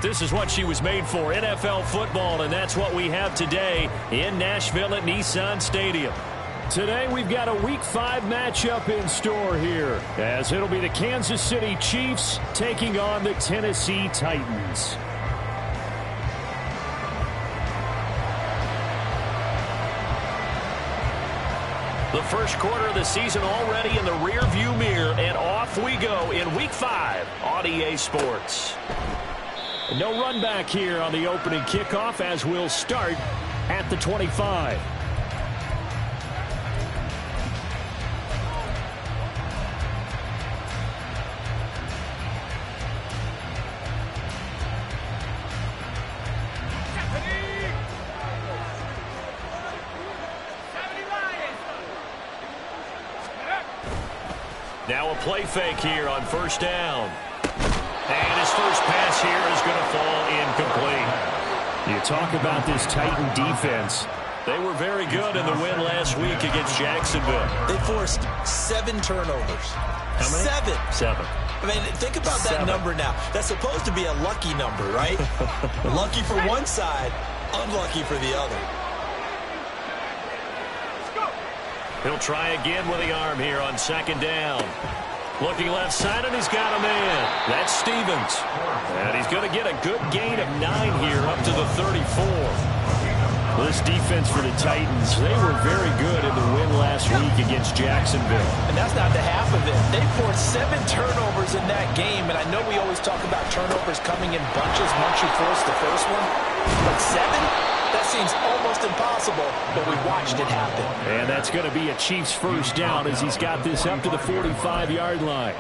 This is what she was made for, NFL football, and that's what we have today in Nashville at Nissan Stadium. Today we've got a Week 5 matchup in store here, as it'll be the Kansas City Chiefs taking on the Tennessee Titans. The first quarter of the season already in the rear-view mirror, and off we go in Week 5 on EA Sports. No run back here on the opening kickoff as we'll start at the 25. Now a play fake here on first down. And his first pass here is going to fall incomplete. You talk about this Titan defense. They were very good in the win last week against Jacksonville. They forced 7 turnovers. How many? 7. I mean, think about that number now. That's supposed to be a lucky number, right? Lucky for one side, unlucky for the other. He'll try again with the arm here on second down. Looking left side, and he's got a man. That's Stevens. And he's going to get a good gain of 9 here up to the 34. Well, this defense for the Titans, they were very good in the win last week against Jacksonville. And that's not the half of it. They forced 7 turnovers in that game, and I know we always talk about turnovers coming in bunches once you force the first one. But 7? That seems almost impossible, but we watched it happen. And that's going to be a Chiefs first down as he's got this up to the 45-yard line.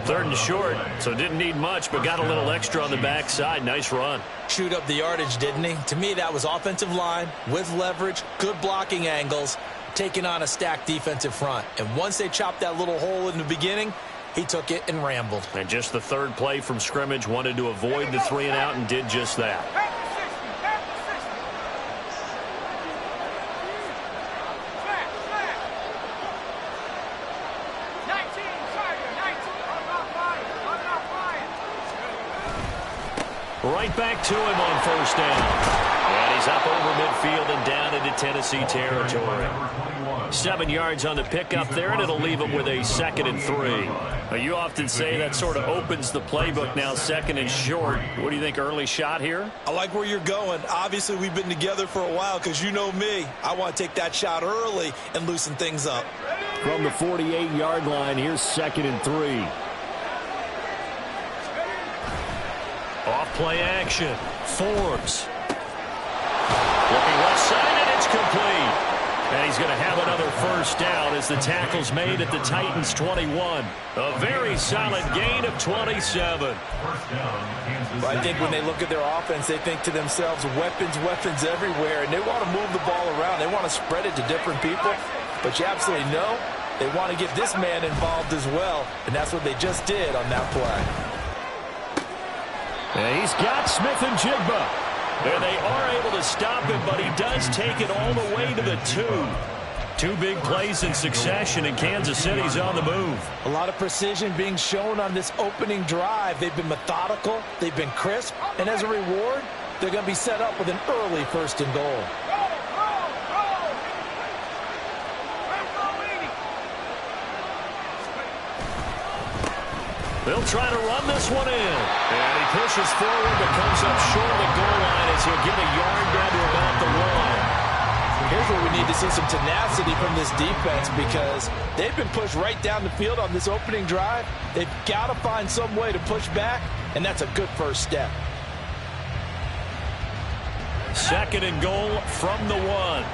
3rd and short, so didn't need much, but got a little extra on the backside. Nice run. Chewed up the yardage, didn't he? To me, that was offensive line with leverage, good blocking angles, taking on a stacked defensive front. And once they chopped that little hole in the beginning, he took it and rambled. And just the 3rd play from scrimmage, wanted to avoid the 3 and out and did just that. Right back to him on first down. And he's up over midfield and down into Tennessee territory. 7 yards on the pickup there, and it'll leave him with a 2nd and 3. Now, you often say that sort of opens the playbook now, 2nd and short. What do you think, early shot here? I like where you're going. Obviously, we've been together for a while because you know me. I want to take that shot early and loosen things up. From the 48-yard line, here's 2nd and 3. Off play action. Forbes. Looking left side, and it's complete. And he's going to have another first down as the tackle's made at the Titans' 21. A very solid gain of 27. Well, I think when they look at their offense, they think to themselves, weapons, weapons everywhere. And they want to move the ball around. They want to spread it to different people. But you absolutely know they want to get this man involved as well. And that's what they just did on that play. And he's got Smith and Jigba. And they are able to stop him, but he does take it all the way to the 2. 2 big plays in succession, and Kansas City's on the move. A lot of precision being shown on this opening drive. They've been methodical, they've been crisp, and as a reward, they're going to be set up with an early 1st and goal. They'll try to run this one in. And he pushes forward but comes up short of the goal line as he'll get a yard down to about the 1. Here's where we need to see some tenacity from this defense because they've been pushed right down the field on this opening drive. They've got to find some way to push back, and that's a good first step. 2nd and goal from the 1.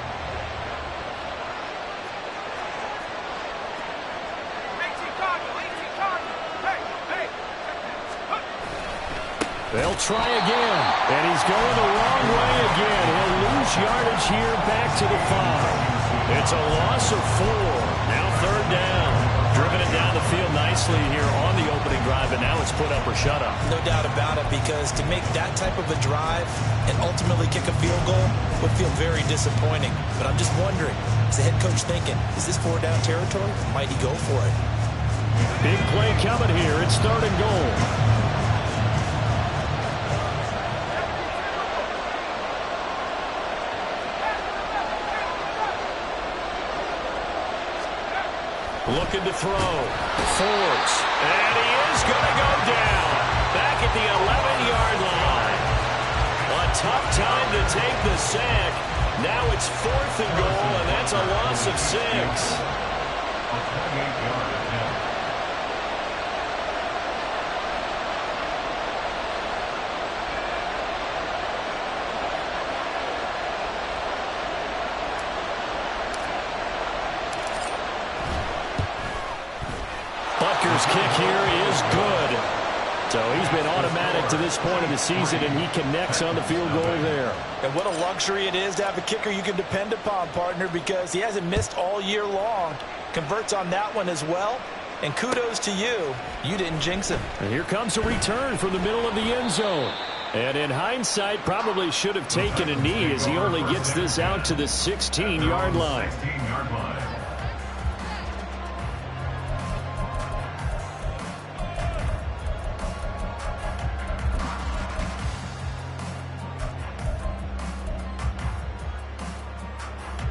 They'll try again, and he's going the wrong way again. He'll lose yardage here back to the 5. It's a loss of 4. Now 3rd down. Driven it down the field nicely here on the opening drive, and now it's put up or shut up. No doubt about it, because to make that type of a drive and ultimately kick a field goal would feel very disappointing. But I'm just wondering, is the head coach thinking, is this 4-down territory? Might he go for it? Big play coming here. It's 3rd and goal. Looking to throw. Forbes. And he is going to go down. Back at the 11-yard line. A tough time to take the sack. Now it's 4th and goal, and that's a loss of 6. Butker's kick here is good. So he's been automatic to this point of the season, and he connects on the field goal there. And what a luxury it is to have a kicker you can depend upon, partner, because he hasn't missed all year long. Converts on that one as well. And kudos to you. You didn't jinx him. And here comes a return from the middle of the end zone. And in hindsight, probably should have taken a knee as he only gets this out to the 16-yard line.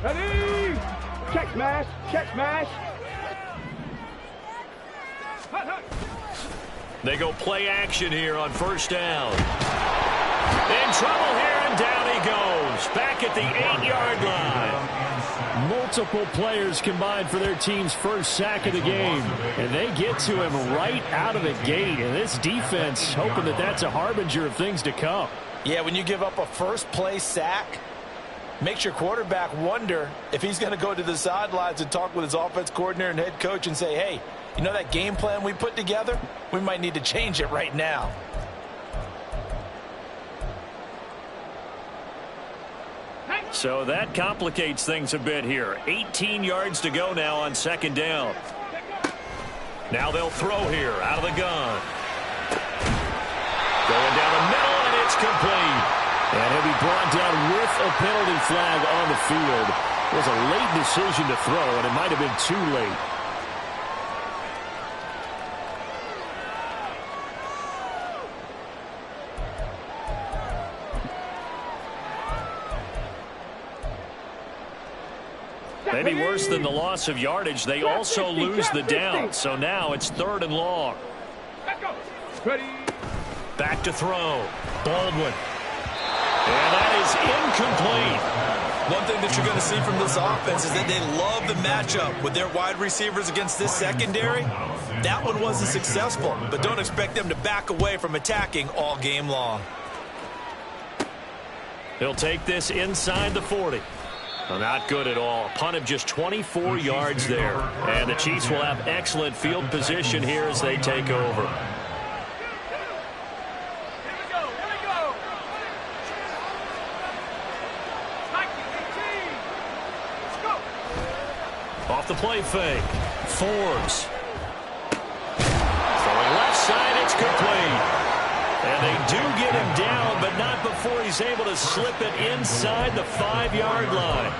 Ready? Check smash, check smash. They go play action here on first down. In trouble here, and down he goes. Back at the 8-yard line. Multiple players combined for their team's first sack of the game. And they get to him right out of the gate. And this defense hoping that that's a harbinger of things to come. Yeah, when you give up a first-play sack, makes your quarterback wonder if he's going to go to the sidelines and talk with his offense coordinator and head coach and say, hey, you know that game plan we put together? We might need to change it right now. So that complicates things a bit here. 18 yards to go now on second down. Now they'll throw here out of the gun. Going down the middle, and it's complete. And he'll be brought down with a penalty flag on the field. It was a late decision to throw, and it might have been too late. Maybe worse than the loss of yardage, they also lose the down. So now it's 3rd and long. Back to throw. Baldwin. And that is incomplete. One thing that you're going to see from this offense is that they love the matchup with their wide receivers against this secondary. That one wasn't successful, but don't expect them to back away from attacking all game long. He'll take this inside the 40. Well, not good at all. A punt of just 24 yards there. And the Chiefs will have excellent field position here as they take over. Off the play fake. Forbes. Throwing left side, it's complete. And they do get him down, but not before he's able to slip it inside the 5-yard line.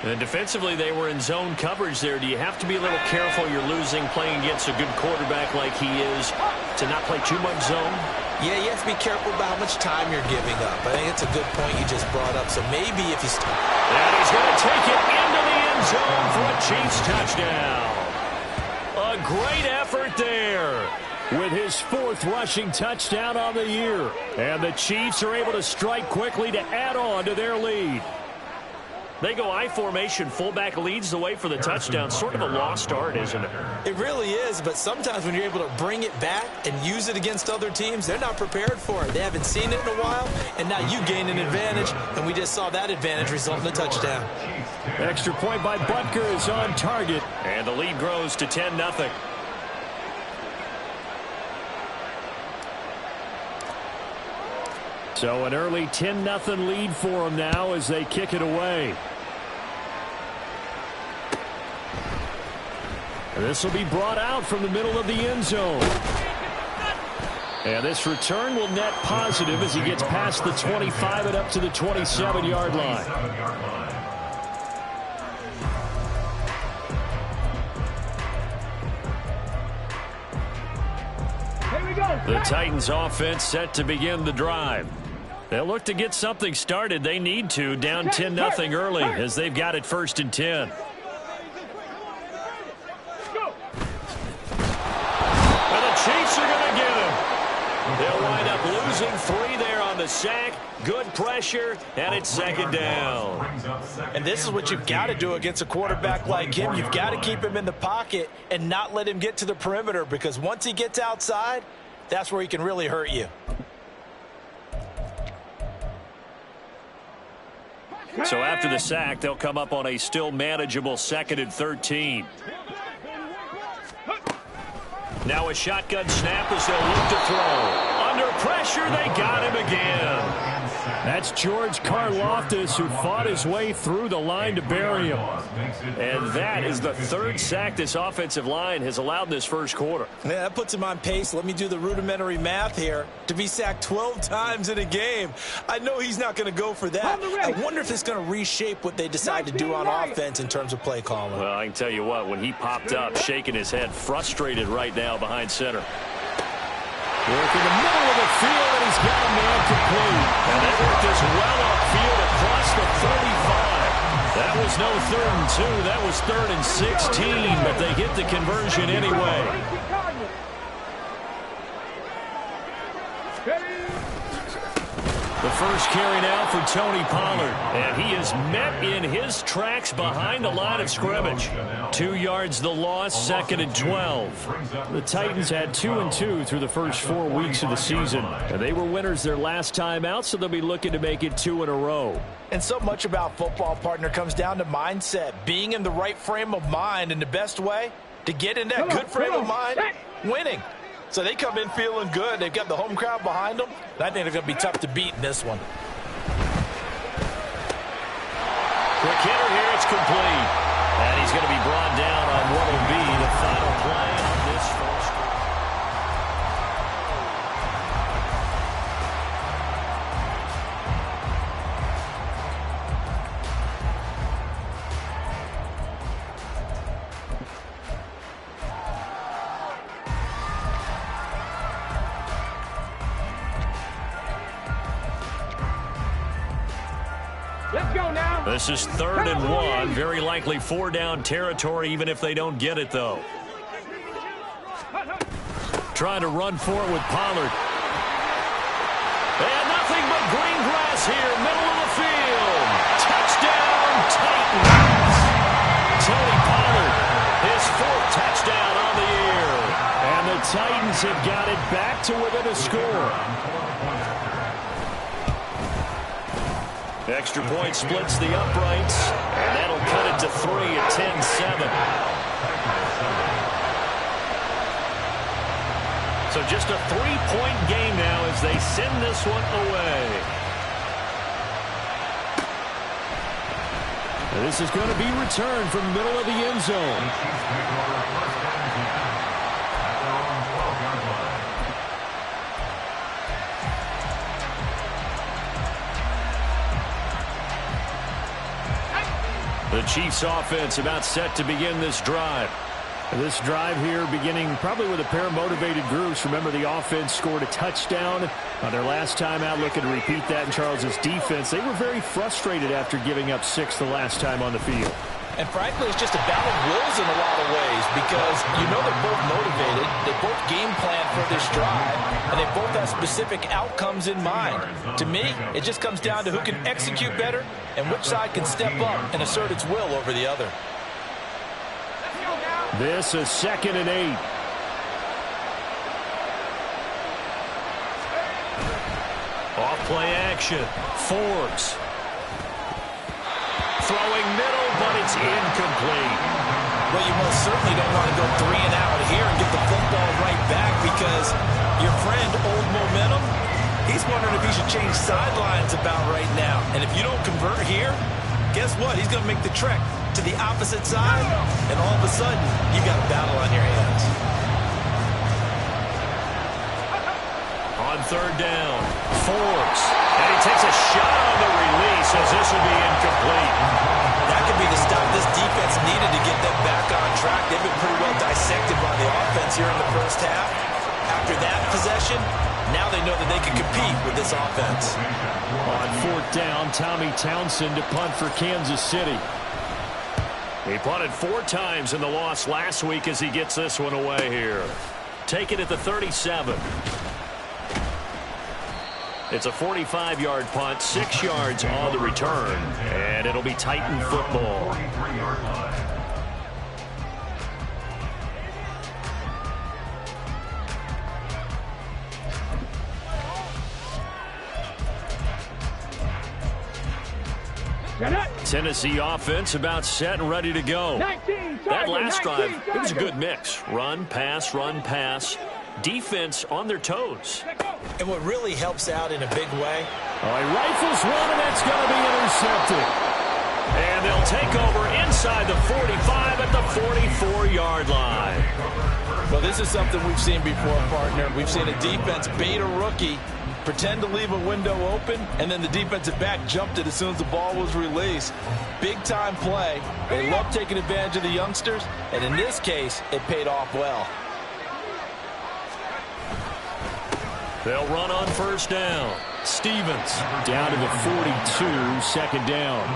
And defensively, they were in zone coverage there. Do you have to be a little careful you're losing playing against a good quarterback like he is to not play too much zone? Yeah, you have to be careful about how much time you're giving up. I think it's a good point you just brought up. So maybe if he's... And he's going to take it into the end zone for a Chiefs touchdown. A great effort there with his 4th rushing touchdown on the year. And the Chiefs are able to strike quickly to add on to their lead. They go I formation. Fullback leads the way for the touchdown. Sort of a lost art, isn't it? It really is, but sometimes when you're able to bring it back and use it against other teams, they're not prepared for it. They haven't seen it in a while, and now you gain an advantage, and we just saw that advantage result in a touchdown. Extra point by Butker is on target, and the lead grows to 10-0. So an early 10-0 lead for them now as they kick it away. And this will be brought out from the middle of the end zone. And this return will net positive as he gets past the 25 and up to the 27-yard line. The Titans offense set to begin the drive. They'll look to get something started. They need to, down 10-0 early as they've got it 1st and 10. on the sack. Good pressure, and it's second down. And this is what you've got to do against a quarterback like him. You've got to keep him in the pocket and not let him get to the perimeter, because once he gets outside, that's where he can really hurt you. So after the sack, they'll come up on a still manageable 2nd and 13. Now a shotgun snap as they'll look to throw. Under pressure, they got him again. That's George Karlaftis, who fought his way through the line to bury him. And that is the 3rd sack this offensive line has allowed in this first quarter. Yeah, that puts him on pace. Let me do the rudimentary math here. To be sacked 12 times in a game, I know he's not going to go for that. I wonder if it's going to reshape what they decide to do on offense in terms of play calling. Well, I can tell you what, when he popped up, shaking his head, frustrated right now behind center. Work in the middle of the field, and he's got a man complete. And they worked this well upfield across the 35. That was no 3rd and 2. That was 3rd and 16, but they get the conversion anyway. The first carry now for Tony Pollard. And he is met in his tracks behind the line of scrimmage. 2 yards the loss, 2nd and 12. The Titans had 2-2 through the first 4 weeks of the season. And they were winners their last time out, so they'll be looking to make it 2 in a row. And so much about football, partner, comes down to mindset. Being in the right frame of mind, and the best way to get in that good frame of mind, winning. So they come in feeling good. They've got the home crowd behind them. And I think they're going to be tough to beat in this one. Quick hitter here. It's complete. And he's going to be brought down on what will be the final play of this first quarter. Let's go now. This is 3rd and 1. Very likely 4-down territory, even if they don't get it, though. Trying to run for it with Pollard. And nothing but green grass here, middle of the field. Touchdown, Titans. Tony Pollard, his 4th touchdown on the year. And the Titans have got it back to within a score. Extra point splits the uprights, and that'll cut it to 3 at 10-7. So just a 3-point game now as they send this one away. This is going to be returned from the middle of the end zone. The Chiefs offense about set to begin this drive. This drive here beginning probably with a pair of motivated groups. Remember, the offense scored a touchdown on their last time out, looking to repeat that in Charles' defense. They were very frustrated after giving up 6 the last time on the field. And frankly, it's just a battle of wills in a lot of ways, because you know they're both motivated, they both game plan for this drive, and they both have specific outcomes in mind. To me, it just comes down to who can execute better and which side can step up and assert its will over the other. This is 2nd and 8. Off play action. Forbes. Throwing middle, but it's incomplete. Well, you most certainly don't want to go 3 and out here and get the football right back, because your friend, Old Momentum, he's wondering if he should change sidelines about right now. And if you don't convert here, guess what? He's going to make the trek to the opposite side, and all of a sudden, you got a battle on your hands. On 3rd down, Forbes. And he takes a shot on the release as this will be incomplete. That could be the stop this defense needed to get them back on track. They've been pretty well dissected by the offense here in the first half. After that possession, now they know that they can compete with this offense. On 4th down, Tommy Townsend to punt for Kansas City. He punted 4 times in the loss last week as he gets this one away here. Take it at the 37. It's a 45-yard punt, 6 yards on the return, and it'll be Titan football. Tennessee offense about set and ready to go. That last drive, it was a good mix. Run, pass, run, pass. Defense on their toes. And what really helps out in a big way. He rifles one, and that's going to be intercepted. And they'll take over inside the 45 at the 44-yard line. Well, this is something we've seen before, partner. We've seen a defense bait a rookie, pretend to leave a window open, and then the defensive back jumped it as soon as the ball was released. Big-time play. They love taking advantage of the youngsters, and in this case, it paid off well. They'll run on first down. Stevens down to the 42, second down.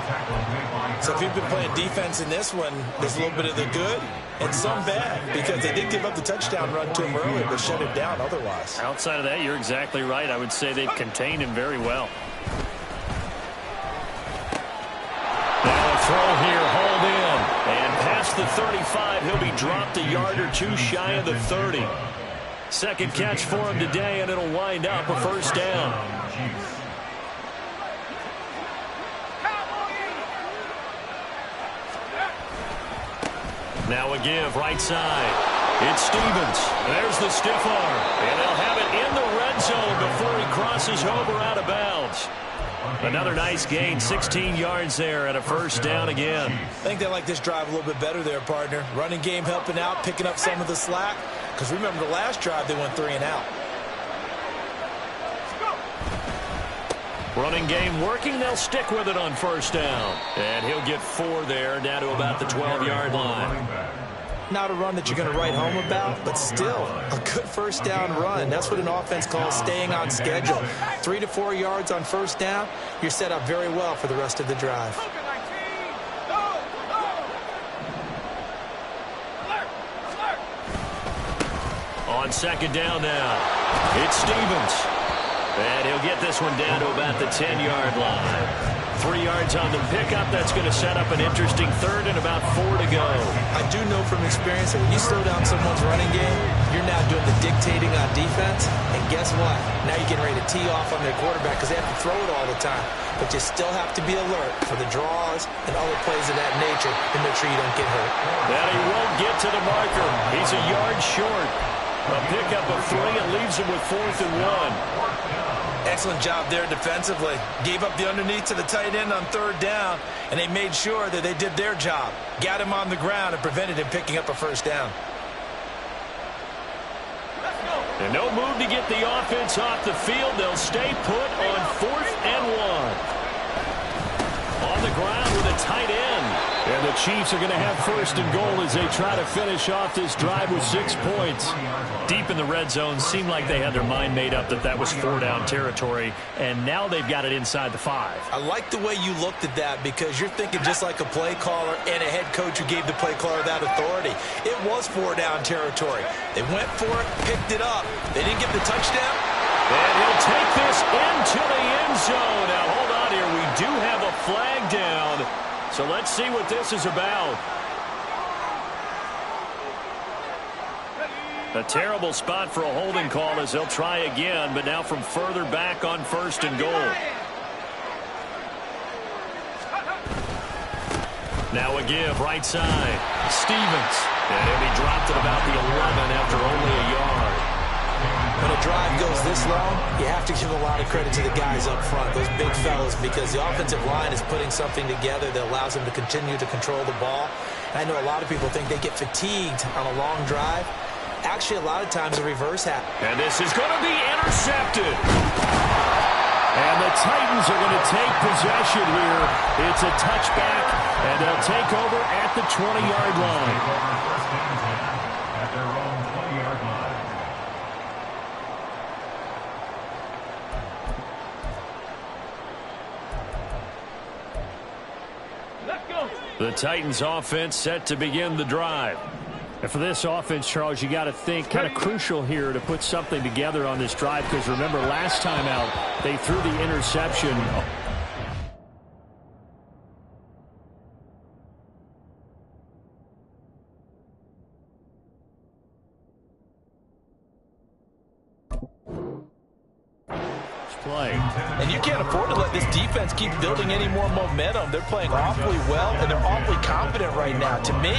So if you've been playing defense in this one, there's a little bit of the good and some bad, because they did give up the touchdown run to him earlier, but shut him down otherwise. Outside of that, you're exactly right. I would say they've contained him very well. Now a throw here, hauled in. And past the 35, he'll be dropped a yard or two shy of the 30. Second catch for him today, and it'll wind up a first down. Now a give, right side. It's Stevens. There's the stiff arm. And they'll have it in the red zone before he crosses over out of bounds. Another nice gain, 16 yards there, and a first down again. I think they like this drive a little bit better there, partner. Running game helping out, picking up some of the slack. Because remember, the last drive, they went 3 and out. Running game working. They'll stick with it on first down. And he'll get 4 there, down to about the 12-yard line. Not a run that you're going to write home about, but still a good first down run. That's what an offense calls staying on schedule. 3 to 4 yards on first down, you're set up very well for the rest of the drive. On second down now, it's Stevens. And he'll get this one down to about the 10-yard line. 3 yards on the pickup. That's going to set up an interesting third and about 4 to go. I do know from experience that when you slow down someone's running game, you're now doing the dictating on defense. And guess what? Now you're getting ready to tee off on their quarterback because they have to throw it all the time. But you still have to be alert for the draws and other plays of that nature to make sure you don't get hurt. That he won't get to the marker. He's a yard short. A pickup of 3 and leaves him with 4th and 1. Excellent job there defensively. Gave up the underneath to the tight end on third down, and they made sure that they did their job. Got him on the ground and prevented him picking up a first down. And no move to get the offense off the field. They'll stay put on 4th and 1. On the ground with a tight end. And the Chiefs are going to have first and goal as they try to finish off this drive with 6 points. Deep in the red zone, seemed like they had their mind made up that that was 4-down territory, and now they've got it inside the 5. I like the way you looked at that because you're thinking just like a play caller and a head coach who gave the play caller that authority. It was 4-down territory. They went for it, picked it up. They didn't get the touchdown. And he'll take this into the end zone. Now, hold on here. We do have a flag down. So let's see what this is about. A terrible spot for a holding call as they'll try again, but now from further back on first and goal. Now a give, right side. Stevens. And he'll be dropped at about the 11 after only a yard. When a drive goes this long, you have to give a lot of credit to the guys up front, those big fellas, because the offensive line is putting something together that allows them to continue to control the ball. I know a lot of people think they get fatigued on a long drive. Actually, a lot of times the reverse happens. And this is going to be intercepted. And the Titans are going to take possession here. It's a touchback, and they'll take over at the 20-yard line. The Titans offense set to begin the drive. And for this offense, Charles, you got to think kind of crucial here to put something together on this drive, because remember last time out they threw the interception. Play. And you can't afford to let this defense keep building any more momentum. They're playing awfully well, and they're awfully confident right now. To me,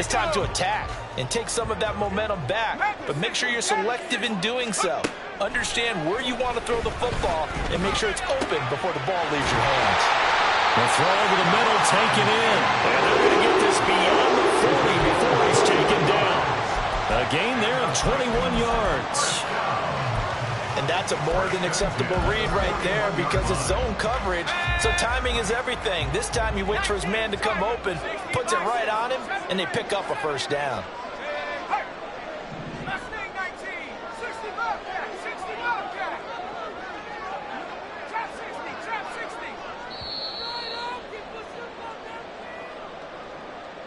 it's time to attack and take some of that momentum back, but make sure you're selective in doing so. Understand where you want to throw the football and make sure it's open before the ball leaves your hands. The throw over the middle, taken in. And they're going to get this beyond the 40 before he's taken down. A gain there of 21 yards. And that's a more than acceptable read right there because it's zone coverage, so timing is everything. This time he waits for his man to come open, puts it right on him, and they pick up a first down.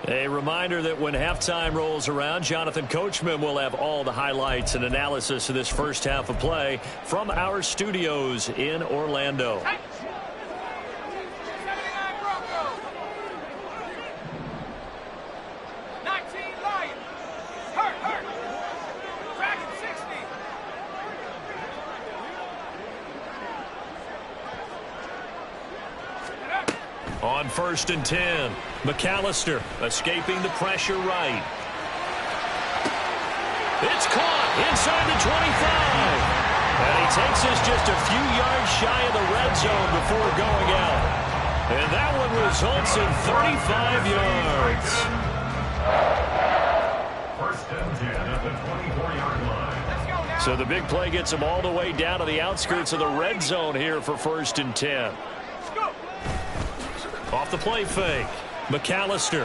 A reminder that when halftime rolls around, Jonathan Coachman will have all the highlights and analysis of this first half of play from our studios in Orlando. On 1st and 10, McAllister escaping the pressure right. It's caught inside the 25. And he takes us just a few yards shy of the red zone before going out. And that one results in 35 yards. 1st and 10 at the 24-yard line. So the big play gets him all the way down to the outskirts of the red zone here for 1st and 10. Off the play fake, McAllister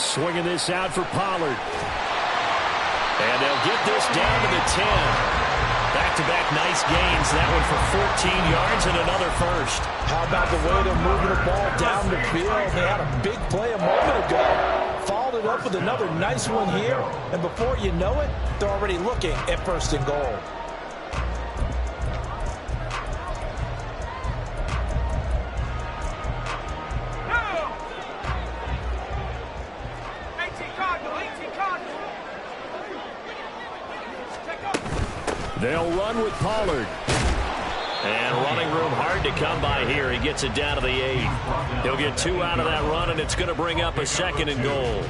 swinging this out for Pollard. And they'll get this down to the 10. Back-to-back nice gains. That one for 14 yards and another first. How about the way they're moving the ball down the field? They had a big play a moment ago. Followed it up with another nice one here. And before you know it, they're already looking at 1st and goal. They'll run with Pollard. And running room hard to come by here. He gets it down to the 8. He'll get 2 out of that run, and it's going to bring up a 2nd and goal.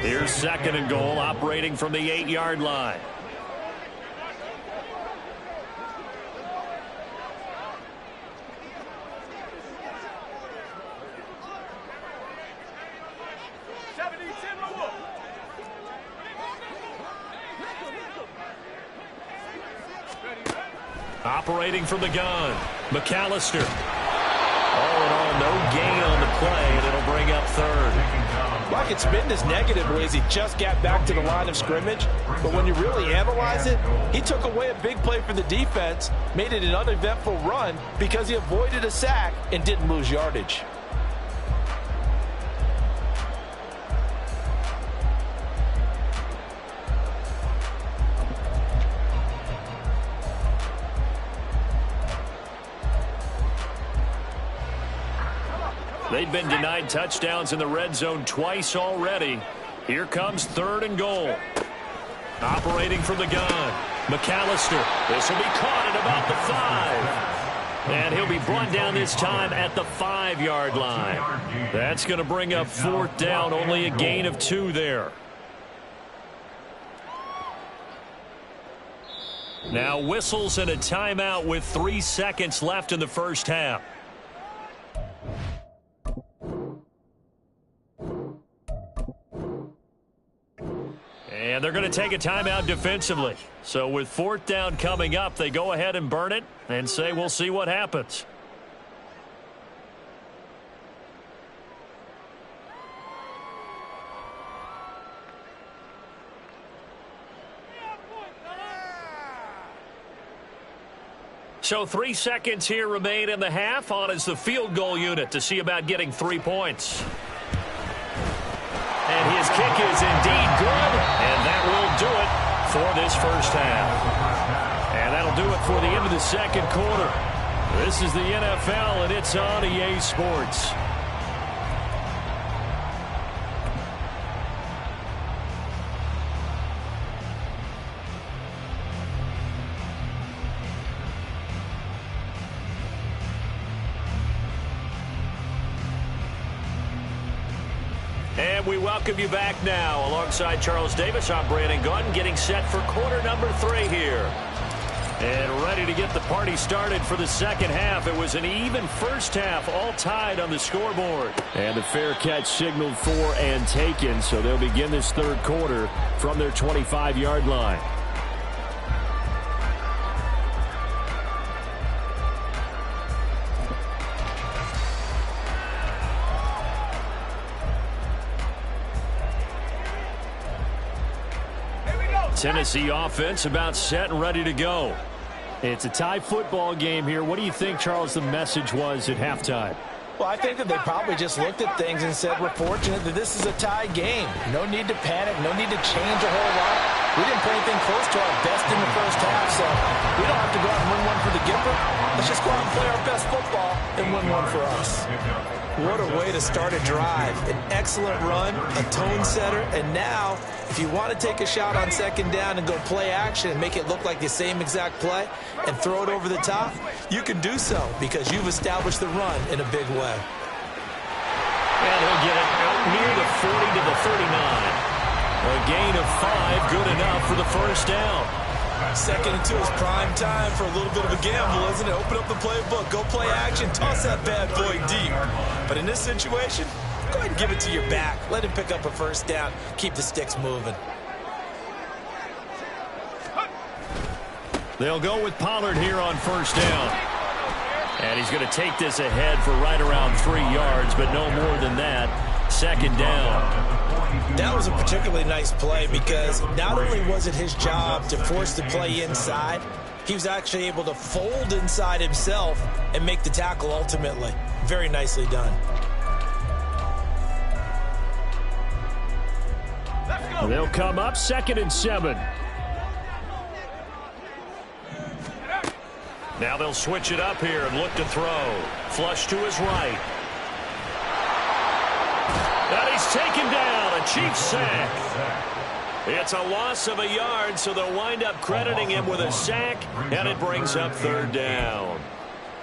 Here's 2nd and goal, operating from the 8-yard line. Operating from the gun, McAllister. All in all, no gain on the play, and it'll bring up 3rd. Well, I could spin this negatively as he just got back to the line of scrimmage, but when you really analyze it, he took away a big play for the defense, made it an uneventful run because he avoided a sack and didn't lose yardage. They've been denied touchdowns in the red zone twice already. Here comes 3rd and goal. Operating from the gun, McAllister. This will be caught at about the 5. And he'll be brought down this time at the 5-yard line. That's going to bring up 4th down, only a gain of 2 there. Now whistles and a timeout with 3 seconds left in the first half. And they're going to take a timeout defensively. So with 4th down coming up, they go ahead and burn it and say we'll see what happens. So 3 seconds here remain in the half. On is the field goal unit to see about getting 3 points. And his kick is indeed good, and that will do it for this first half. And that'll do it for the end of the second quarter. This is the NFL, and it's on EA Sports. And we welcome you back now. Alongside Charles Davis, I'm Brandon Gaudin, getting set for quarter number 3 here. And ready to get the party started for the second half. It was an even first half, all tied on the scoreboard. And the fair catch signaled for and taken, so they'll begin this third quarter from their 25-yard line. Tennessee offense about set and ready to go. It's a tie football game here. What do you think, Charles, the message was at halftime? Well, I think that they probably just looked at things and said, we're fortunate that this is a tie game. No need to panic. No need to change a whole lot. We didn't play anything close to our best in the first half, so we don't have to go out and win one for the Gipper. Let's just go out and play our best football and win one for us. What a way to start a drive. An excellent run, a tone setter, and now if you want to take a shot on second down and go play action and make it look like the same exact play and throw it over the top, you can do so because you've established the run in a big way. And he'll get it out near the 40 to the 39. A gain of 5, good enough for the first down. Second and 2 is prime time for a little bit of a gamble, isn't it? Open up the playbook, go play action, toss that bad boy deep. But in this situation, go ahead and give it to your back. Let him pick up a first down. Keep the sticks moving. They'll go with Pollard here on first down. And he's going to take this ahead for right around 3 yards, but no more than that. Second down. That was a particularly nice play because not only was it his job to force the play inside, he was actually able to fold inside himself and make the tackle ultimately. Very nicely done. They'll come up 2nd and 7. Now they'll switch it up here and look to throw. Flush to his right. And he's taken down, a Chiefs sack. It's a loss of a yard, so they'll wind up crediting him with a sack, and it brings up third down.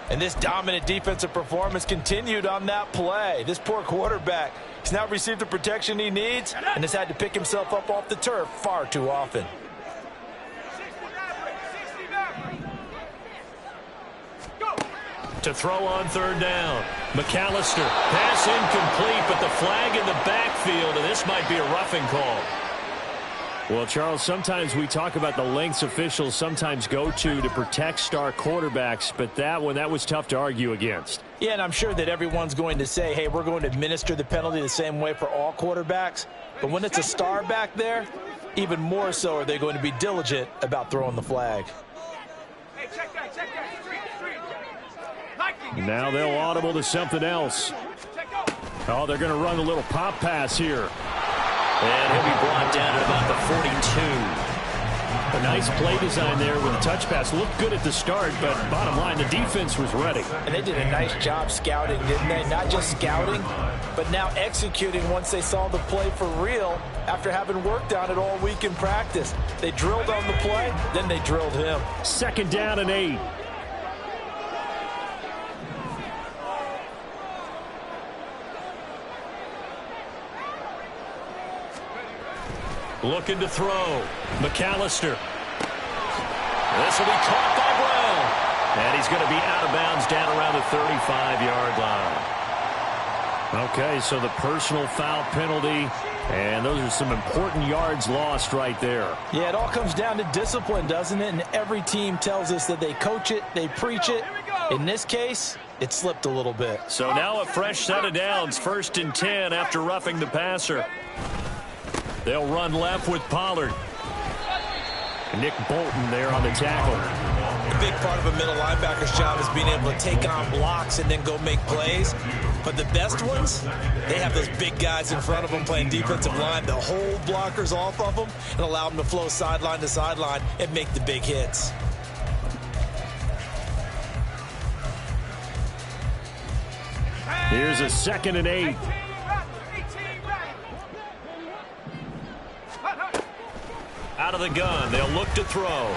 And this dominant defensive performance continued on that play. This poor quarterback has now received the protection he needs and has had to pick himself up off the turf far too often. To throw on third down. McAllister. Pass incomplete, but the flag in the backfield, and this might be a roughing call. Well, Charles, sometimes we talk about the lengths officials sometimes go to protect star quarterbacks, but that was tough to argue against. Yeah, and I'm sure that everyone's going to say, hey, we're going to administer the penalty the same way for all quarterbacks. But when it's a star back there, even more so are they going to be diligent about throwing the flag. Hey, check that. Now they'll audible to something else. Oh, they're going to run a little pop pass here. And he'll be brought down at about the 42. A nice play design there with a touch pass. Looked good at the start, but bottom line, the defense was ready. And they did a nice job scouting, didn't they? Not just scouting, but now executing once they saw the play for real after having worked on it all week in practice. They drilled on the play, then they drilled him. 2nd down and 8. Looking to throw. McAllister. This will be caught by Brown. And he's going to be out of bounds down around the 35-yard line. Okay, so the personal foul penalty, and those are some important yards lost right there. Yeah, it all comes down to discipline, doesn't it? And every team tells us that they coach it, they preach it. In this case, it slipped a little bit. So now a fresh set of downs, 1st and 10 after roughing the passer. They'll run left with Pollard. Nick Bolton there on the tackle. A big part of a middle linebacker's job is being able to take on blocks and then go make plays. But the best ones, they have those big guys in front of them playing defensive line that hold blockers off of them and allow them to flow sideline to sideline and make the big hits. Here's a 2nd and 8. Out of the gun, they'll look to throw.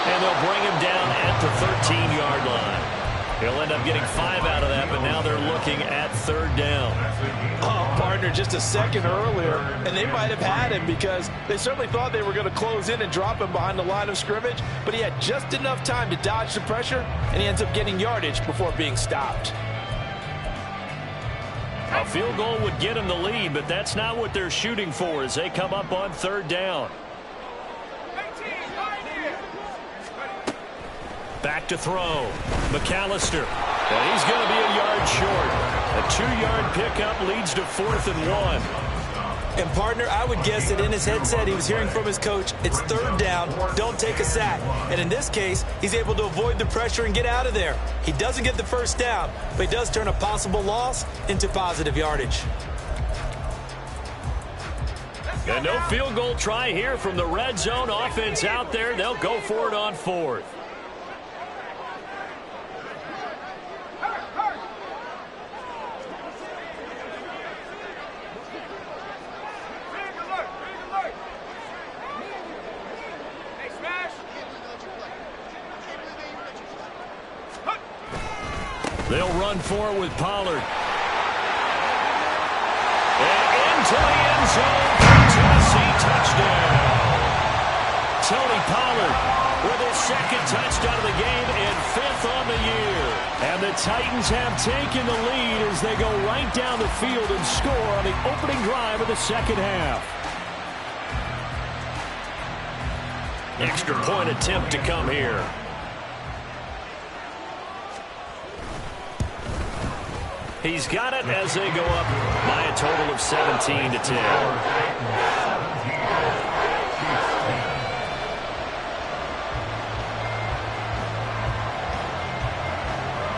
And they'll bring him down at the 13-yard line. He'll end up getting 5 out of that, but now they're looking at 3rd down. Oh, partner, just a second earlier, and they might have had him because they certainly thought they were going to close in and drop him behind the line of scrimmage, but he had just enough time to dodge the pressure, and he ends up getting yardage before being stopped. A field goal would get him the lead, but that's not what they're shooting for as they come up on 3rd down. Back to throw. McAllister. And he's going to be a yard short. A 2-yard pickup leads to 4th and 1. And, partner, I would guess that in his headset he was hearing from his coach, it's 3rd down, don't take a sack. And in this case, he's able to avoid the pressure and get out of there. He doesn't get the 1st down, but he does turn a possible loss into positive yardage. And no field goal try here from the red zone offense out there. They'll go for it on 4th. They'll run for it with Pollard. And into the end zone for Tennessee touchdown. Tony Pollard with his 2nd touchdown of the game and 5th on the year. And the Titans have taken the lead as they go right down the field and score on the opening drive of the 2nd half. Extra point attempt to come here. He's got it as they go up by a total of 17 to 10.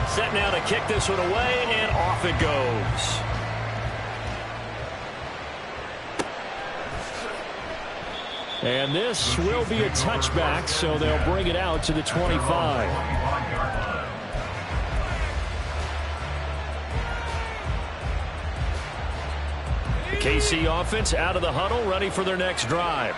Set now to kick this one away, and off it goes. And this will be a touchback, so they'll bring it out to the 25. KC offense out of the huddle, ready for their next drive.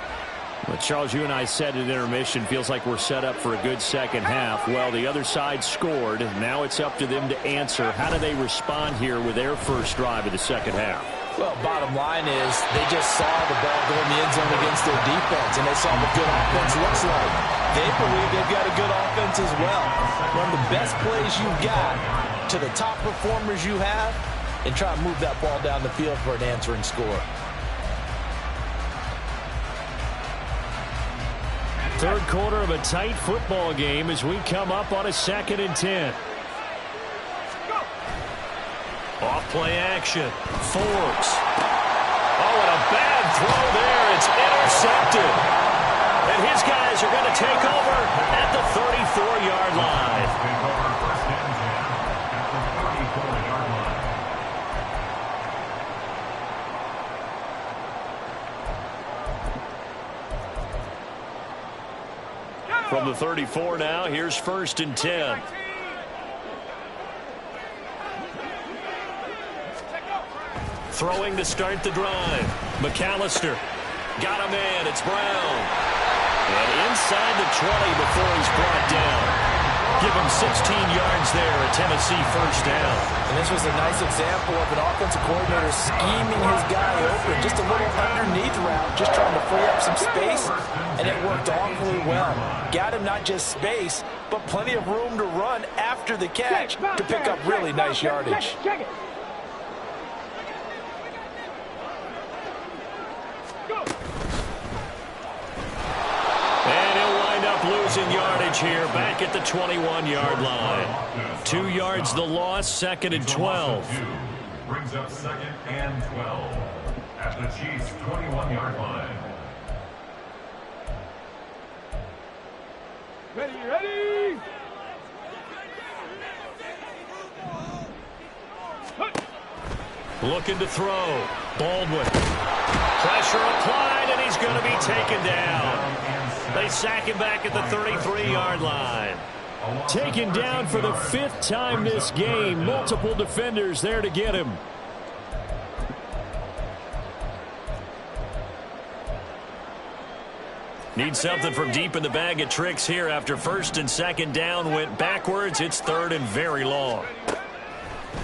Well, Charles, you and I said at intermission, feels like we're set up for a good 2nd half. Well, the other side scored. Now it's up to them to answer. How do they respond here with their first drive of the 2nd half? Well, bottom line is they just saw the ball go in the end zone against their defense, and they saw what good offense looks like. They believe they've got a good offense as well. Run the best plays you've got to the top performers you have, and try to move that ball down the field for an answering score. Third quarter of a tight football game as we come up on a 2nd and 10. Off play action. Forbes. Oh, and a bad throw there. It's intercepted. And his guys are going to take over at the 34-yard line. From the 34 now, here's 1st and 10. Throwing to start the drive. McAllister. Got a man. It's Brown. And inside the 20 before he's brought down. Give him 16 yards there, a Tennessee 1st down. And this was a nice example of an offensive coordinator scheming his guy open. Just a little underneath route, just trying to free up some space, and it worked awfully well. Got him not just space, but plenty of room to run after the catch to pick up really nice yardage. Losing yardage here back at the 21-yard line. 2 yards the loss, 2nd and 12. Brings up 2nd and 12 at the Chiefs' 21-yard line. Ready. Looking to throw. Baldwin. Pressure applied, and he's going to be taken down. They sack him back at the 33-yard line. Taken down for the 5th time this game. Multiple defenders there to get him. Need something from deep in the bag of tricks here after 1st and 2nd down went backwards. It's 3rd and very long.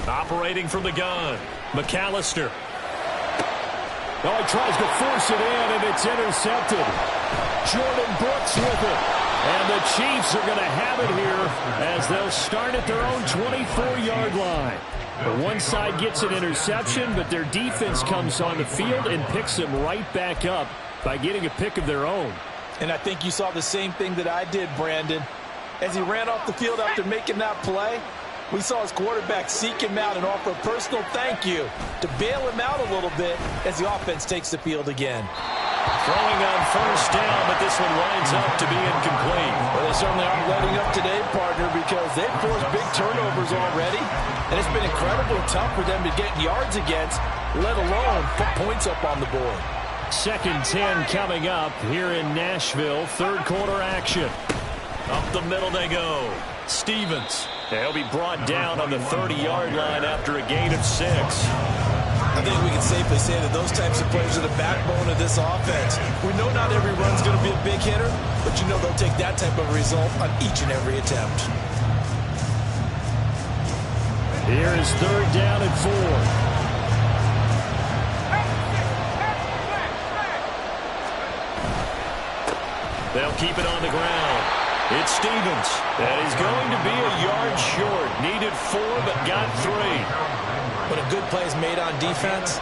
Operating from the gun, McAllister. Oh, he tries to force it in, and it's intercepted. Jordan Brooks with it. And the Chiefs are going to have it here as they'll start at their own 24-yard line. The one side gets an interception, but their defense comes on the field and picks them right back up by getting a pick of their own. And I think you saw the same thing that I did, Brandon. As he ran off the field after making that play, we saw his quarterback seek him out and offer a personal thank you to bail him out a little bit as the offense takes the field again. Throwing on 1st down, but this one winds up to be incomplete. Well, they certainly aren't letting up today, partner, because they've forced big turnovers already, and it's been incredibly tough for them to get yards against, let alone put points up on the board. 2nd 10 coming up here in Nashville. 3rd quarter action. Up the middle they go. Stevens. He'll be brought down on the 30-yard line after a gain of 6. I think we can safely say that those types of players are the backbone of this offense. We know not every run's going to be a big hitter, but you know they'll take that type of result on each and every attempt. Here is 3rd down and 4. They'll keep it on the ground. It's Stevens. And he's going to be a yard short. Needed 4, but got 3. When a good play is made on defense,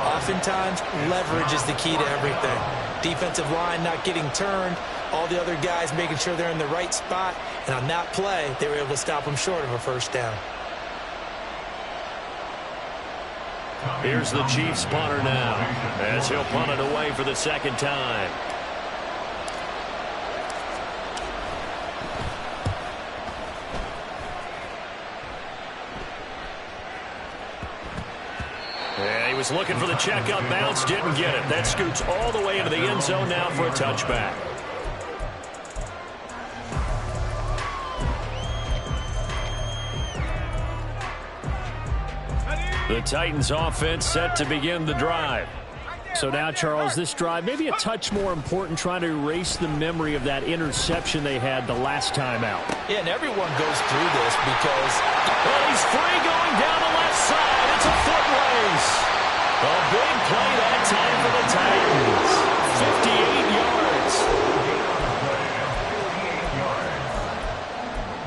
oftentimes leverage is the key to everything. Defensive line not getting turned, all the other guys making sure they're in the right spot, and on that play, they were able to stop them short of a 1st down. Here's the Chiefs punter now, as he'll punt it away for the 2nd time. Yeah, he was looking for the checkup bounce, didn't get it. That scoots all the way into the end zone now for a touchback. The Titans offense set to begin the drive. So now, Charles, this drive maybe a touch more important, trying to erase the memory of that interception they had the last time out. Yeah, and everyone goes through this because... Well, he's free going down the left side. It's a foot race. A big play that time for the Titans. 58 yards.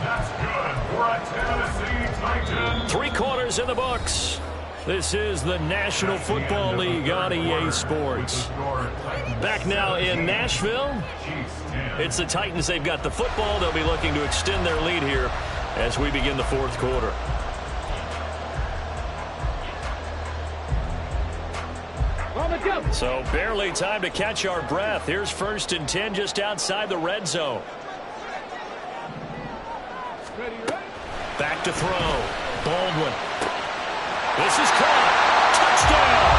That's good for a Tennessee Titan. 3 quarters in the books. This is the National Football League on EA Sports. Back now in Nashville. It's the Titans. They've got the football. They'll be looking to extend their lead here as we begin the 4th quarter. So barely time to catch our breath. Here's 1st and 10 just outside the red zone. Back to throw. Baldwin. This is caught. Touchdown.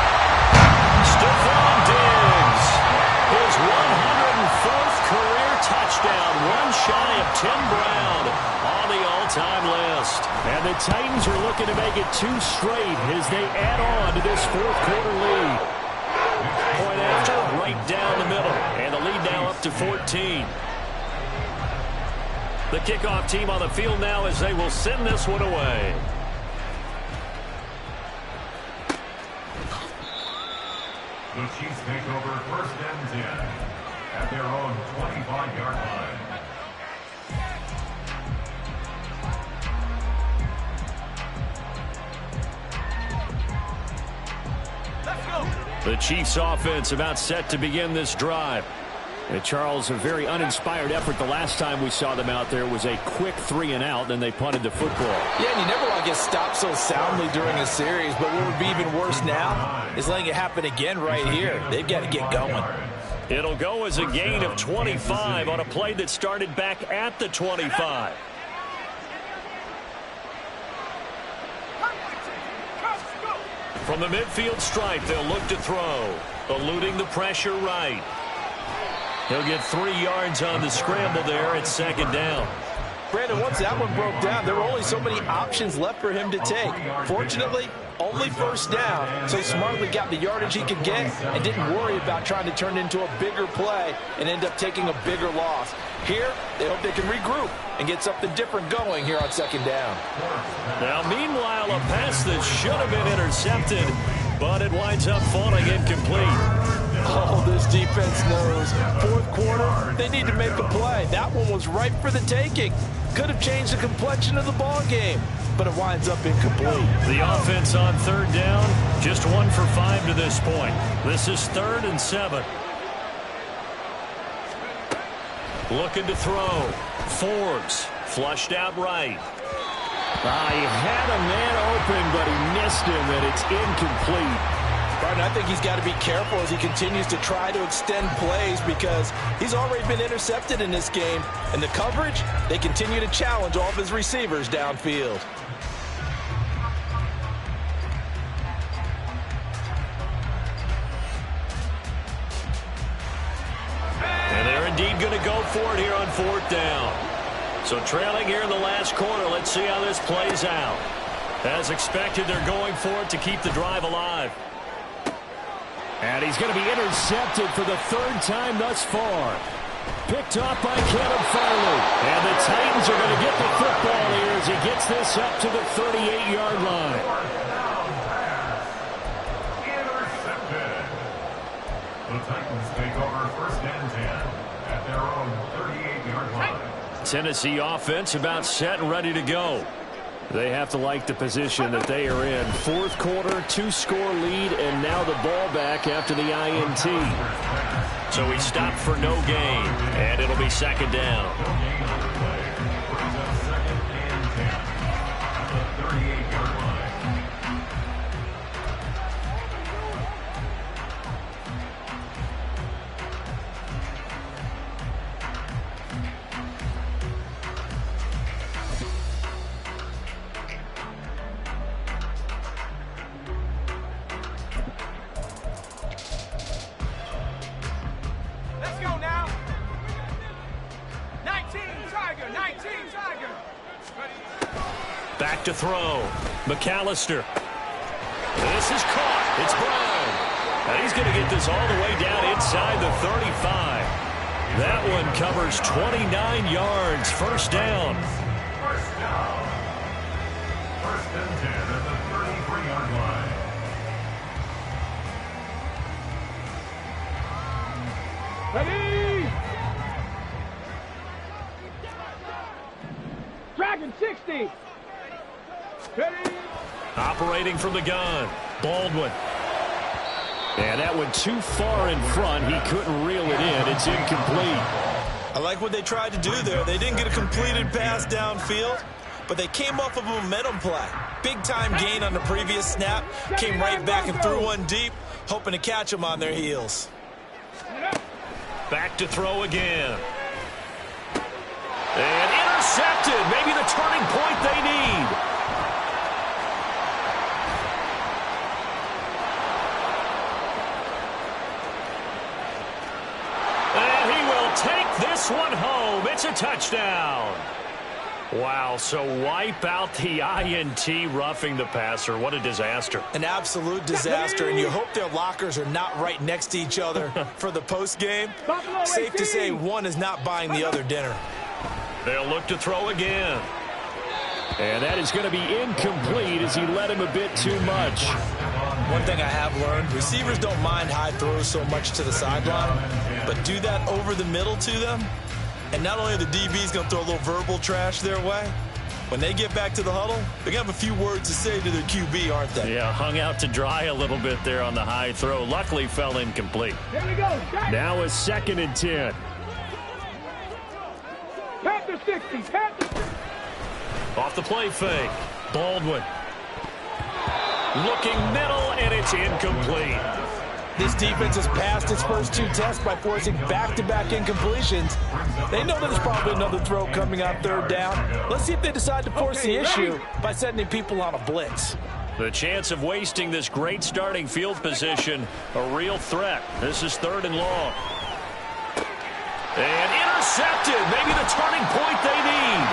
Stephon Diggs. His 104th career touchdown. One shy of Tim Brown on the all-time list. And the Titans are looking to make it 2 straight as they add on to this 4th quarter lead. Point after, right down the middle. And the lead now up to 14. The kickoff team on the field now as they will send this one away. The Chiefs take over 1st and 10 at their own 25-yard line. Let's go. The Chiefs offense about set to begin this drive. And Charles, a very uninspired effort the last time we saw them out there was a quick 3 and out, then they punted the football. Yeah, and you never want to get stopped so soundly during a series, but what would be even worse now is letting it happen again right here. They've got to get going. It'll go as a gain of 25 on a play that started back at the 25. From the midfield stripe, they'll look to throw. Eluding the pressure right. He'll get 3 yards on the scramble there at second down. Brandon, once that one broke down, there were only so many options left for him to take. Fortunately, only first down, so he smartly got the yardage he could get and didn't worry about trying to turn it into a bigger play and end up taking a bigger loss. Here, they hope they can regroup and get something different going here on second down. Now, meanwhile, a pass that should have been intercepted, but it winds up falling incomplete. Oh, this defense knows. Fourth quarter, they need to make a play. That one was ripe for the taking. Could have changed the complexion of the ball game, but it winds up incomplete. The offense on third down, just 1 for 5 to this point. This is 3rd and 7. Looking to throw. Forbes flushed out right. He had a man open, but he missed him, and it's incomplete. Barton, I think he's got to be careful as he continues to try to extend plays because he's already been intercepted in this game. And the coverage, they continue to challenge all of his receivers downfield. And they're indeed going to go for it here on 4th down. So trailing here in the last quarter, let's see how this plays out. As expected, they're going for it to keep the drive alive. And he's going to be intercepted for the 3rd time thus far. Picked off by Caleb Farley. And the Titans are going to get the football here as he gets this up to the 38-yard line. Intercepted. The Titans take over 1st and 10 at their own 38-yard line. Tennessee offense about set and ready to go. They have to like the position that they are in. 4th quarter, 2-score lead, and now the ball back after the INT. So he stopped for no gain, and it'll be 2nd down. Back to throw. McAllister. This is caught. It's Brown. And he's going to get this all the way down inside the 35. That one covers 29 yards. 1st down. 1st and 10 at the 33-yard line. Ready! Dragon 60! Ready! Operating from the gun. Baldwin. And that one too far in front. He couldn't reel it in. It's incomplete. I like what they tried to do there. They didn't get a completed pass downfield, but they came off of a momentum play. Big-time gain on the previous snap. Came right back and threw one deep, hoping to catch them on their heels. Back to throw again. And intercepted. Maybe the turning point they need. And he will take this one home. It's a touchdown. Wow, so wipe out the INT, roughing the passer. What a disaster. An absolute disaster, and you hope their lockers are not right next to each other for the postgame. Safe to say one is not buying the other dinner. They'll look to throw again. And that is going to be incomplete as he led him a bit too much. One thing I have learned, receivers don't mind high throws so much to the sideline, but do that over the middle to them, and not only are the DBs going to throw a little verbal trash their way, when they get back to the huddle, they're going to have a few words to say to their QB, aren't they? Yeah, hung out to dry a little bit there on the high throw. Luckily fell incomplete. Here we go. Now it's 2nd and 10. Panther 60. Panther 60. Off the play fake. Baldwin. Looking middle, and it's incomplete. This defense has passed its first 2 tests by forcing back-to-back incompletions. They know that there's probably another throw coming on 3rd down. Let's see if they decide to force the issue by sending people on a blitz. The chance of wasting this great starting field position, a real threat. This is 3rd and long. And intercepted. Maybe the turning point they need.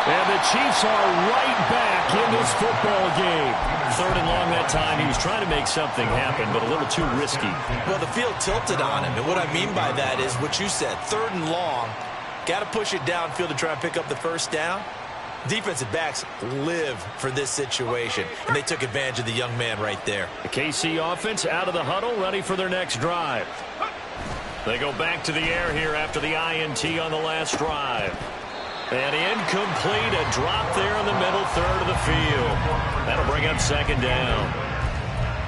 And the Chiefs are right back in this football game. 3rd and long that time. He was trying to make something happen, but a little too risky. Well, the field tilted on him, and what I mean by that is what you said. 3rd and long. Got to push it downfield to try and pick up the 1st down. Defensive backs live for this situation, and they took advantage of the young man right there. The KC offense out of the huddle, ready for their next drive. They go back to the air here after the INT on the last drive. And incomplete, a drop there in the middle 3rd of the field. That'll bring up 2nd down.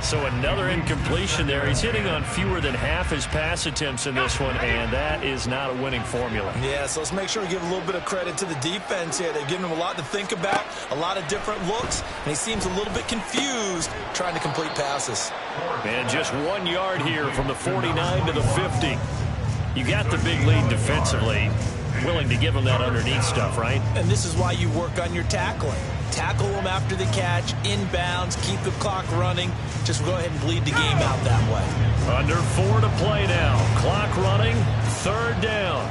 So another incompletion there. He's hitting on fewer than half his pass attempts in this one, and that is not a winning formula. Yeah, so let's make sure we give a little bit of credit to the defense here. They've given him a lot to think about, a lot of different looks, and he seems a little bit confused trying to complete passes. And just 1 yard here from the 49 to the 50. You got the big lead defensively. Willing to give him that underneath stuff, right? And this is why you work on your tackling. Tackle them after the catch, inbounds, keep the clock running. Just go ahead and bleed the game out that way. Under 4 to play now. Clock running, 3rd down.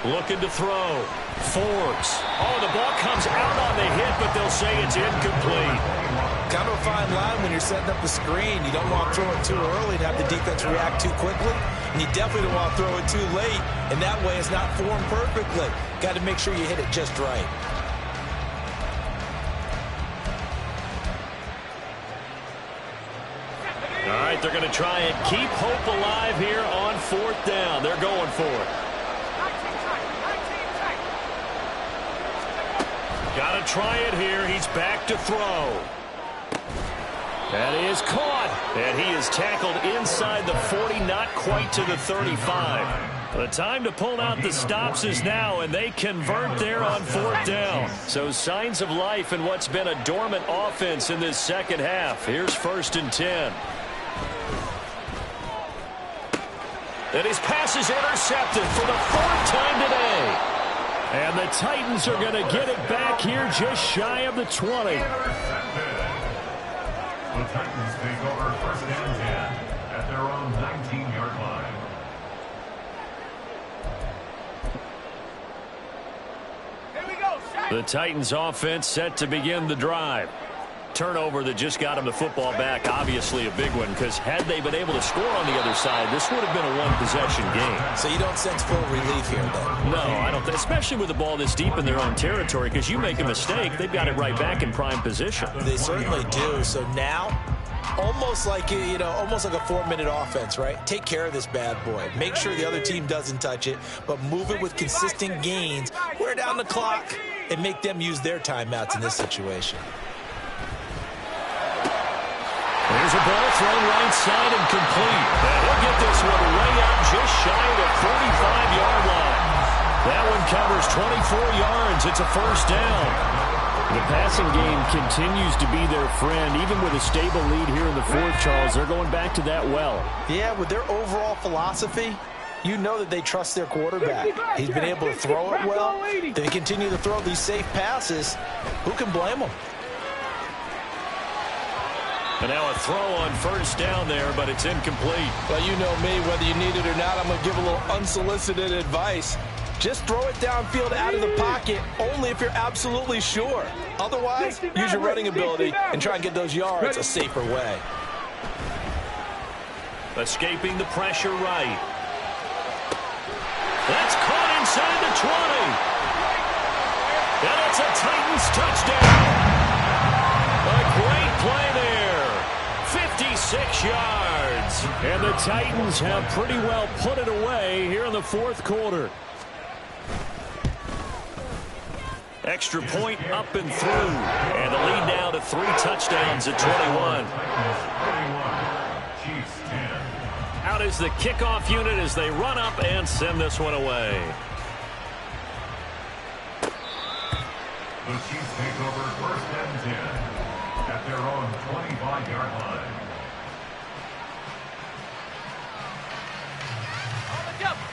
Looking to throw. Forbes. Oh, the ball comes out on the hit, but they'll say it's incomplete. Kind of a fine line when you're setting up the screen. You don't want to throw it too early and have the defense react too quickly. And you definitely don't want to throw it too late. And that way it's not formed perfectly. Got to make sure you hit it just right. All right, they're going to try and keep hope alive here on 4th down. They're going for it. Got to try it here. He's back to throw. That is caught. And he is tackled inside the 40, not quite to the 35. The time to pull out the stops is now, and they convert there on 4th down. So signs of life in what's been a dormant offense in this 2nd half. Here's 1st and 10. And his pass is intercepted for the 4th time today. And the Titans are going to get it back here just shy of the 20. The Titans take over 1st and 10 at their own 19-yard line. The Titans offense set to begin the drive. Turnover that just got him the football back, obviously a big one, because had they been able to score on the other side, this would have been a one-possession game. So you don't sense full relief here, then? No, I don't think, especially with the ball this deep in their own territory, because you make a mistake, they've got it right back in prime position. They certainly do. So now, almost like almost like a 4-minute offense, right? Take care of this bad boy. Make sure the other team doesn't touch it, but move it with consistent gains. Wear down the clock and make them use their timeouts in this situation. There's a ball thrown right side and complete. And he'll get this one way out just shy of the 45-yard line. That one covers 24 yards. It's a 1st down. The passing game continues to be their friend. Even with a stable lead here in the 4th, Charles, they're going back to that well. Yeah, with their overall philosophy, you know that they trust their quarterback. He's been able to throw it well. They continue to throw these safe passes. Who can blame them? And now a throw on 1st down there, but it's incomplete. Well, you know me, whether you need it or not, I'm going to give a little unsolicited advice. Just throw it downfield out of the pocket, only if you're absolutely sure. Otherwise, use your running ability and try and get those yards a safer way. Escaping the pressure right. That's caught inside the 20. And it's a Titans touchdown. A great play there. 56 yards. And the Titans have pretty well put it away here in the 4th quarter. Extra point up and through. And the lead now to 3 touchdowns at 21. Out is the kickoff unit as they run up and send this one away. The Chiefs take over 1st and 10 at their own 25-yard line.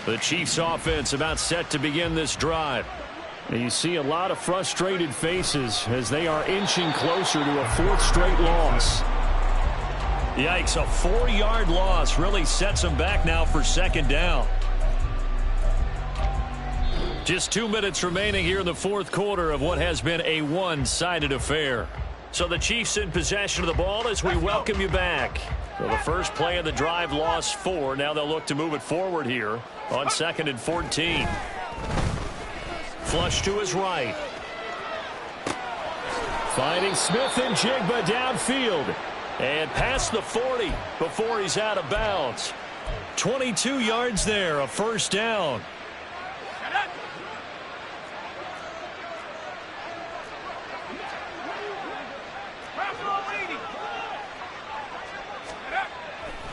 The Chiefs offense about set to begin this drive. And you see a lot of frustrated faces as they are inching closer to a fourth straight loss. Yikes, a 4-yard loss really sets them back now for second down. Just 2 minutes remaining here in the fourth quarter of what has been a one-sided affair. So the Chiefs in possession of the ball as we welcome you back. So the first play of the drive lost 4. Now they'll look to move it forward here on 2nd and 14. Flush to his right. Finding Smith and Jigba downfield. And past the 40 before he's out of bounds. 22 yards there, a first down.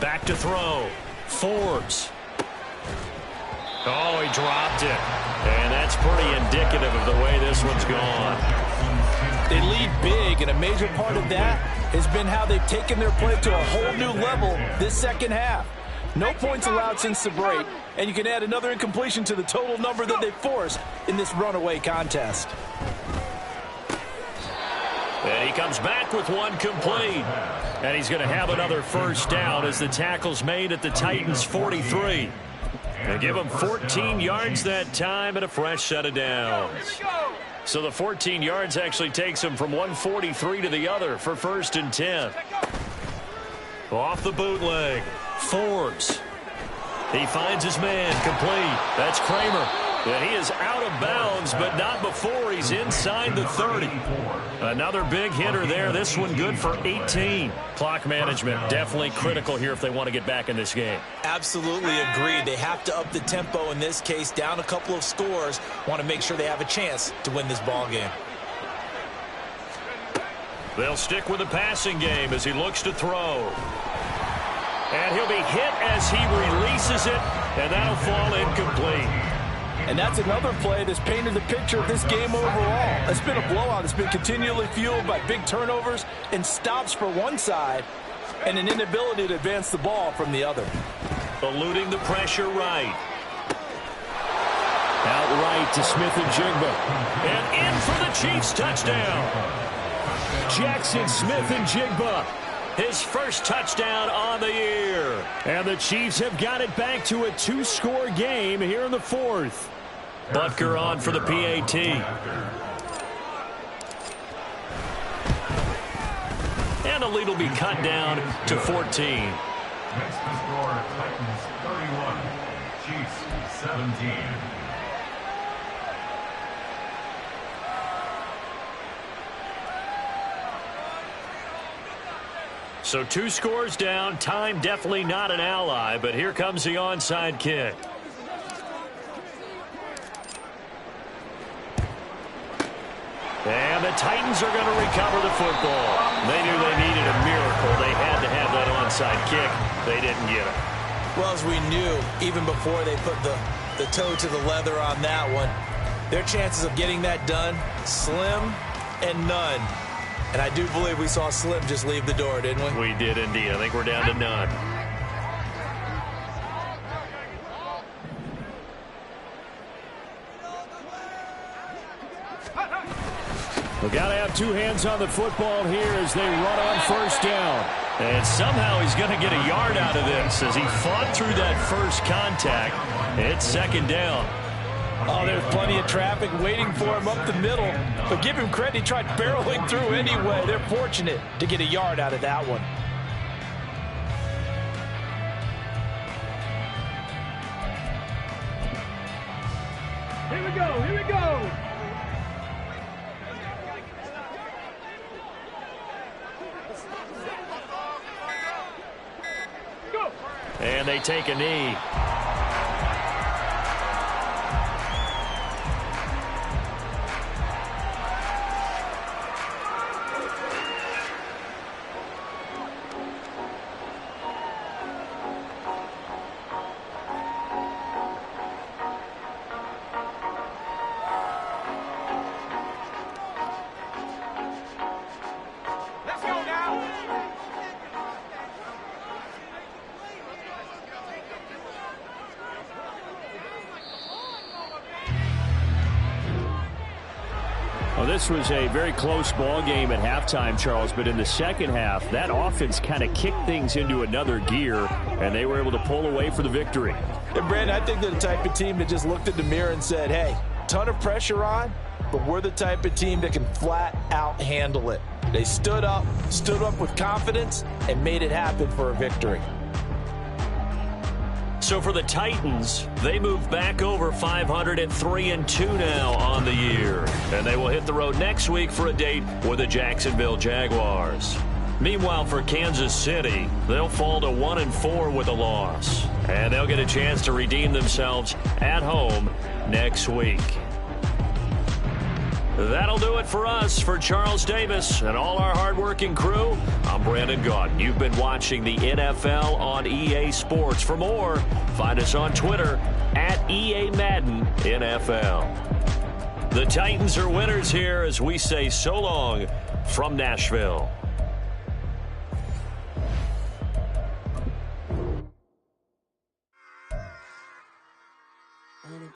Back to throw. Forbes. Oh, he dropped it. And that's pretty indicative of the way this one's gone. They lead big, and a major part of that has been how they've taken their play to a whole new level this second half. No points allowed since the break, and you can add another incompletion to the total number that they forced in this runaway contest. And he comes back with one complete. And he's going to have another first down as the tackle's made at the Titans' 43. They give him 14 yards that time and a fresh set of downs. So the 14 yards actually takes him from 143 to the other for 1st and 10. Off the bootleg. Forbes. He finds his man complete. That's Kramer. And he is out of bounds, but not before he's inside the 30. Another big hitter there. This one good for 18. Clock management definitely critical here if they want to get back in this game. Absolutely agreed. They have to up the tempo in this case, down a couple of scores. Want to make sure they have a chance to win this ball game. They'll stick with the passing game as he looks to throw. And he'll be hit as he releases it, and that'll fall incomplete. And that's another play that's painted the picture of this game overall. It's been a blowout. It's been continually fueled by big turnovers and stops for one side and an inability to advance the ball from the other. Eluding the pressure right. Out right to Smith and Jigba. And in for the Chiefs touchdown. Jackson Smith and Jigba. His first touchdown on the year. And the Chiefs have got it back to a 2-score game here in the fourth. Butker on for the PAT. And the lead will be cut down to 14. Next to score, Titans 31, Chiefs 17. So 2 scores down. Time definitely not an ally, but here comes the onside kick. And the Titans are going to recover the football. They knew they needed a miracle. They had to have that onside kick. They didn't get it. Well, as we knew, even before they put the toe to the leather on that one, their chances of getting that done, slim and none. And I do believe we saw Slim just leave the door, didn't we? We did indeed. I think we're down to none. We've got to have 2 hands on the football here as they run on first down. And somehow he's going to get a yard out of this as he fought through that first contact. It's second down. Oh, there's plenty of traffic waiting for him up the middle. But give him credit, he tried barreling through anyway. They're fortunate to get a yard out of that one. Here we go, here we go. Go. And they take a knee. Let's go. Well, this was a very close ball game at halftime, Charles, but in the second half, that offense kind of kicked things into another gear, and they were able to pull away for the victory. And, Brandon, I think they're the type of team that just looked in the mirror and said, hey, ton of pressure on, but we're the type of team that can flat out handle it. They stood up with confidence, and made it happen for a victory. So for the Titans, they move back over 500 at 3-2 now on the year. And they will hit the road next week for a date with the Jacksonville Jaguars. Meanwhile, for Kansas City, they'll fall to 1-4 with a loss. And they'll get a chance to redeem themselves at home next week. That'll do it for us. For Charles Davis and all our hardworking crew, I'm Brandon Gaudin. You've been watching the NFL on EA Sports. For more, find us on Twitter at EA Madden NFL. The Titans are winners here as we say so long from Nashville.